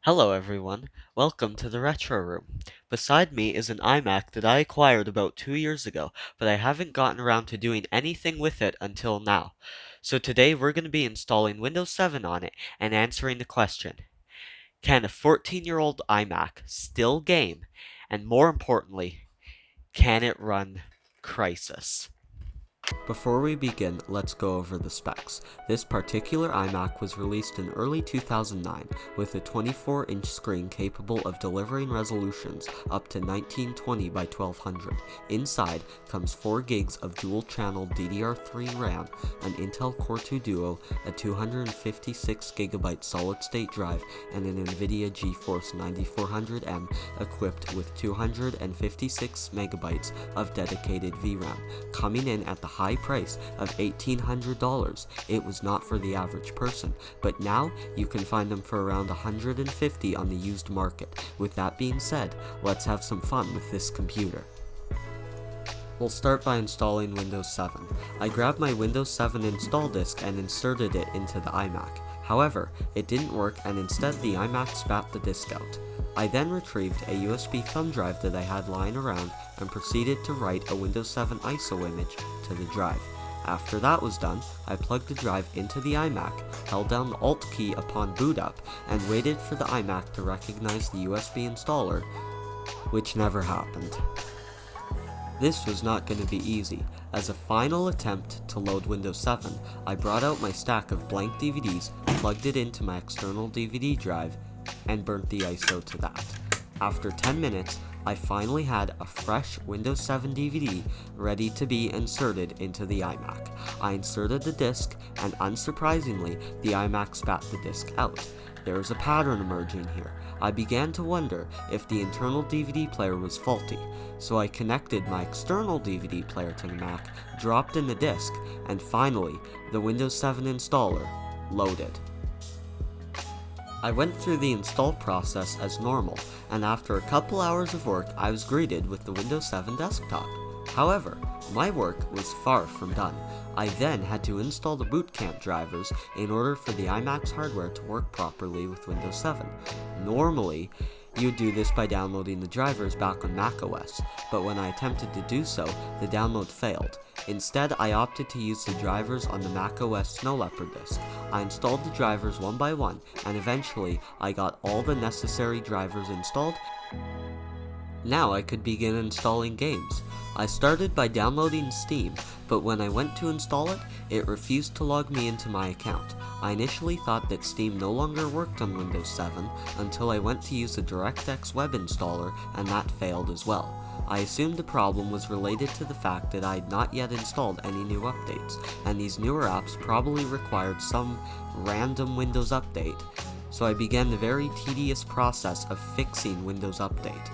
Hello everyone, welcome to the Retro Room. Beside me is an iMac that I acquired about 2 years ago, but I haven't gotten around to doing anything with it until now. So today we're going to be installing Windows 7 on it and answering the question, can a 14-year-old iMac still game? And more importantly, can it run Crysis? Before we begin, let's go over the specs. This particular iMac was released in early 2009 with a 24-inch screen capable of delivering resolutions up to 1920 by 1200. Inside comes 4 gigs of dual-channel DDR3 RAM, an Intel Core 2 Duo, a 256GB solid-state drive, and an NVIDIA GeForce 9400M equipped with 256MB of dedicated VRAM, coming in at the high price of $1,800. It was not for the average person, but now you can find them for around $150 on the used market. With that being said, let's have some fun with this computer. We'll start by installing Windows 7. I grabbed my Windows 7 install disk and inserted it into the iMac. However, it didn't work and instead the iMac spat the disk out. I then retrieved a USB thumb drive that I had lying around and proceeded to write a Windows 7 ISO image to the drive. After that was done, I plugged the drive into the iMac, held down the Alt key upon boot up, and waited for the iMac to recognize the USB installer, which never happened. This was not going to be easy. As a final attempt to load Windows 7, I brought out my stack of blank DVDs, plugged it into my external DVD drive, and burnt the ISO to that. After 10 minutes, I finally had a fresh Windows 7 DVD ready to be inserted into the iMac. I inserted the disc, and unsurprisingly, the iMac spat the disc out. There was a pattern emerging here. I began to wonder if the internal DVD player was faulty, so I connected my external DVD player to the Mac, dropped in the disc, and finally, the Windows 7 installer loaded. I went through the install process as normal, and after a couple hours of work, I was greeted with the Windows 7 desktop. However, my work was far from done. I then had to install the boot camp drivers in order for the iMac's hardware to work properly with Windows 7. Normally, you would do this by downloading the drivers back on macOS, but when I attempted to do so, the download failed. Instead, I opted to use the drivers on the macOS Snow Leopard disk. I installed the drivers one by one, and eventually, I got all the necessary drivers installed. Now I could begin installing games. I started by downloading Steam, but when I went to install it, it refused to log me into my account. I initially thought that Steam no longer worked on Windows 7 until I went to use the DirectX web installer, and that failed as well. I assumed the problem was related to the fact that I had not yet installed any new updates, and these newer apps probably required some random Windows update, so I began the very tedious process of fixing Windows Update.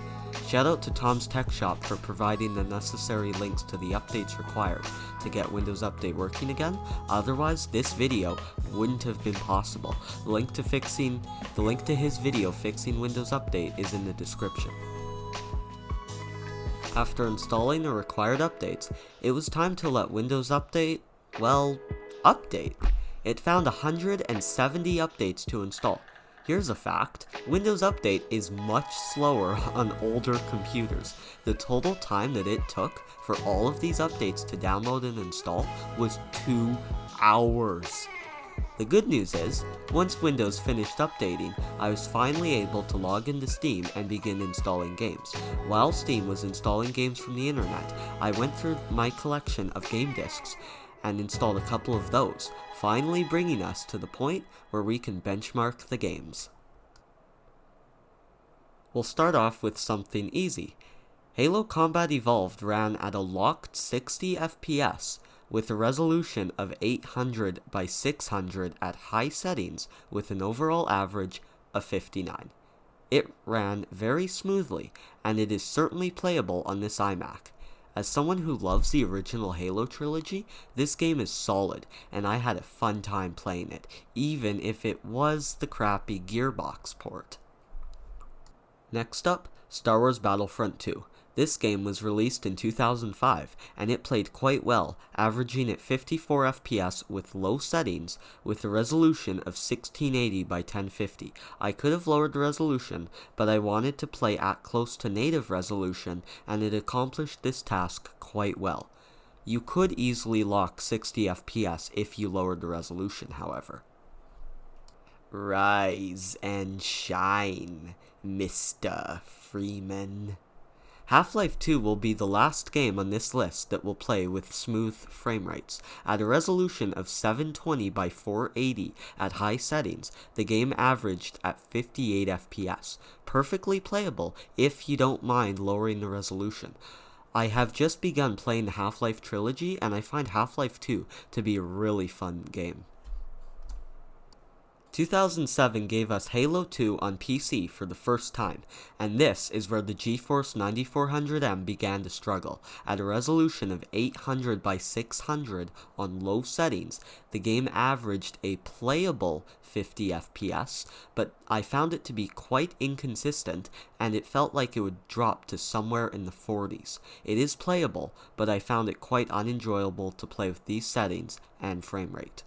Shoutout to Tom's Tech Shop for providing the necessary links to the updates required to get Windows Update working again, otherwise this video wouldn't have been possible. The link to his video fixing Windows Update is in the description. After installing the required updates, it was time to let Windows Update, update. It found 170 updates to install. Here's a fact, Windows Update is much slower on older computers. The total time that it took for all of these updates to download and install was 2 hours. The good news is, once Windows finished updating, I was finally able to log into Steam and begin installing games. While Steam was installing games from the internet, I went through my collection of game discs and installed a couple of those, finally bringing us to the point where we can benchmark the games. We'll start off with something easy. Halo Combat Evolved ran at a locked 60 FPS with a resolution of 800 by 600 at high settings with an overall average of 59. It ran very smoothly, and it is certainly playable on this iMac. As someone who loves the original Halo trilogy, this game is solid, and I had a fun time playing it, even if it was the crappy Gearbox port. Next up, Star Wars Battlefront 2. This game was released in 2005, and it played quite well, averaging at 54 FPS with low settings, with a resolution of 1680 by 1050. I could have lowered the resolution, but I wanted to play at close to native resolution, and it accomplished this task quite well. You could easily lock 60 FPS if you lowered the resolution, however. Rise and shine, Mr. Freeman. Half-Life 2 will be the last game on this list that will play with smooth frame rates. At a resolution of 720 by 480 at high settings, the game averaged at 58 FPS. Perfectly playable if you don't mind lowering the resolution. I have just begun playing the Half-Life trilogy, and I find Half-Life 2 to be a really fun game. 2007 gave us Halo 2 on PC for the first time, and this is where the GeForce 9400M began to struggle. At a resolution of 800 by 600 on low settings, the game averaged a playable 50 FPS, but I found it to be quite inconsistent, and it felt like it would drop to somewhere in the 40s. It is playable, but I found it quite unenjoyable to play with these settings and frame rate.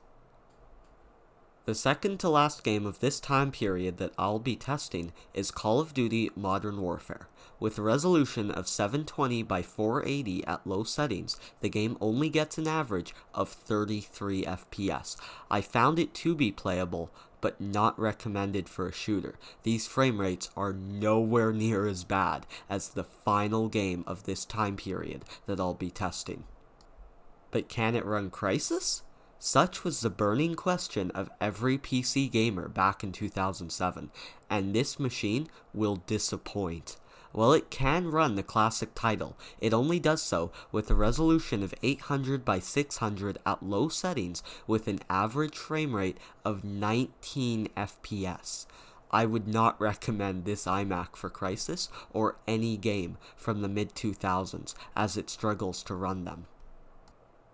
The second to last game of this time period that I'll be testing is Call of Duty Modern Warfare. With a resolution of 720 by 480 at low settings, the game only gets an average of 33 FPS. I found it to be playable, but not recommended for a shooter. These frame rates are nowhere near as bad as the final game of this time period that I'll be testing. But can it run Crysis? Such was the burning question of every PC gamer back in 2007, and this machine will disappoint. While it can run the classic title, it only does so with a resolution of 800 by 600 at low settings with an average frame rate of 19 FPS. I would not recommend this iMac for Crysis or any game from the mid-2000s as it struggles to run them.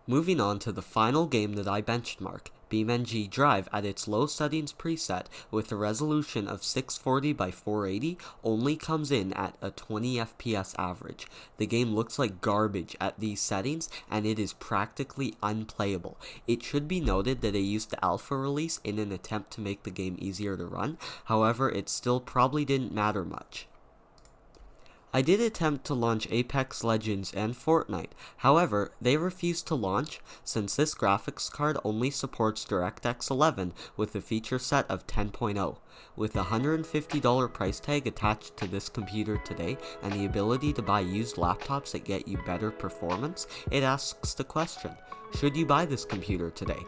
Moving on to the final game that I benchmark, BeamNG Drive at its low settings preset with a resolution of 640 by 480 only comes in at a 20 FPS average. The game looks like garbage at these settings, and it is practically unplayable. It should be noted that they used the alpha release in an attempt to make the game easier to run, however it still probably didn't matter much. I did attempt to launch Apex Legends and Fortnite, however, they refused to launch since this graphics card only supports DirectX 11 with a feature set of 10.0. With a $150 price tag attached to this computer today and the ability to buy used laptops that get you better performance, it asks the question, should you buy this computer today?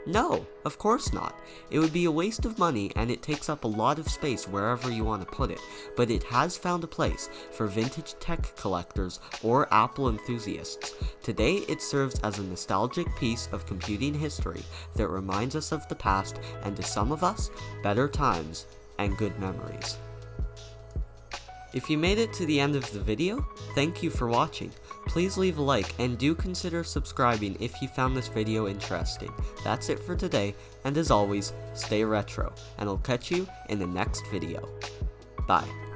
No, of course not. It would be a waste of money, and it takes up a lot of space wherever you want to put it, but it has found a place for vintage tech collectors or Apple enthusiasts. Today it serves as a nostalgic piece of computing history that reminds us of the past, and to some of us, better times and good memories. If you made it to the end of the video, thank you for watching. Please leave a like and do consider subscribing if you found this video interesting. That's it for today, and as always, stay retro, and I'll catch you in the next video. Bye.